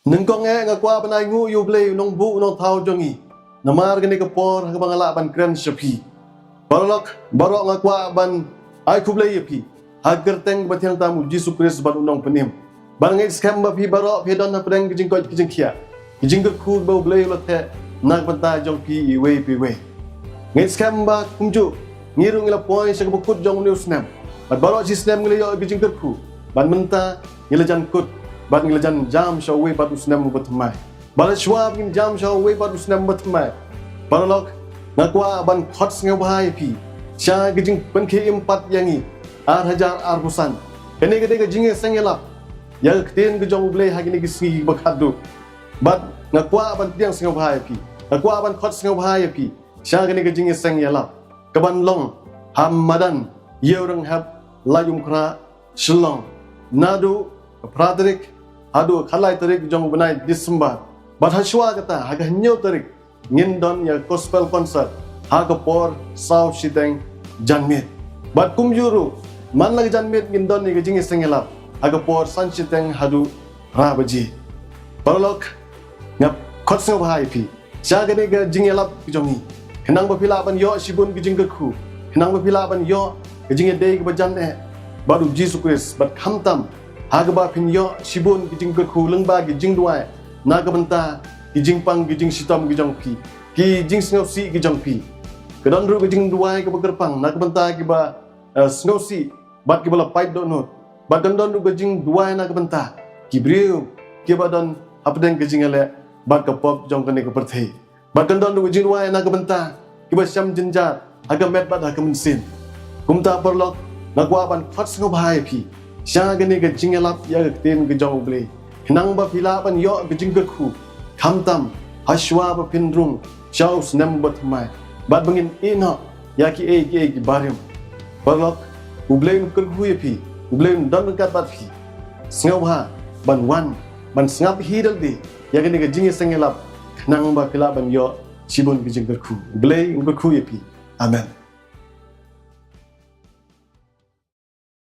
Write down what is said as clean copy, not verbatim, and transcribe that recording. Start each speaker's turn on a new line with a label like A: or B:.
A: Nengkong ngakwa panay ngu yu blay nong bu nong tau jongi. Namar gani kapor habang ban kren shapi. Barok ngakwa ban ay kublay yapi. Hagar teng batiang tamu Yesus Kristus ban unong penim. Barangay skam ba pi barok pi don na pedang kijing kia. Kijing ku ba blay lote nak banta jong pi iwe pi we. Ngay skam ba kumju ngirung ila poin sa kabukut jong news nam. Bat barok si snam ngila kijing ku. Ban menta ngila jan kut. Bat ngelajan jam shawe bat usnam batmai. Balat shwab ngin jam shawe bat usnam batmai. Baralok ngakwa ban khots ngawai pi. Sha gijing penke impat yangi. Hajar arbusan. Kene gede gijing sengelap. Ya keten gejong blay hagini gisi bakadu. Bat ngakwa ban tiang ngawai pi. Ngakwa ban khots ngawai pi. Sha gene gijing sengelap. Kaban long hamadan yeurang hab layum kra shlong. Nadu Pradrik Hadu kalai tarik jong benai Disember. Bat haswa kata haga nyo tarik ngindon ya gospel concert haga por sau siteng janmit. Bat kumjuru man lagi janmit ngindon ni gajing sengelap haga por san siteng hadu rabaji. Parlok ngap kot seng bahai pi. Syaga ni gajing elap jongi. Henang bapila ban yo sibun gajing ku. Henang bapila ban yo gajing dei bajan baru Yesus Kristus bat khamtam Hagaba pinyo sibun gijing gerku lengba gijing duai naga benta gijing pang gijing sitam gijang pi gijing sngosi gijang pi kedon ru gijing duai ke begerpang naga benta giba sngosi bat gibala pait donut bat don ru gijing duai naga benta gibriu giba don apdeng gijing ele bat ke pop jong kene ke perthei bat don ru gijing duai naga benta giba syam jenjat haga met bat haga mensin kumta perlok nagwa ban fats ngobhai pi Sya gani gajing elap ya gaktin gajong blay. Hinang ba pila pan yo gajing gerku. Kamtam haswa ba pinrung. Syau senam batmai. Bat bangin ino ya ki barim. Barlok ublay nukerku ya pi. Ublay don dekat bat pi. Sengau ha ban wan ban sengap hidal di. Ya gani gajing sengelap. Hinang ba pila pan yo sibun gajing gerku. Ublay nukerku ya pi. Amen.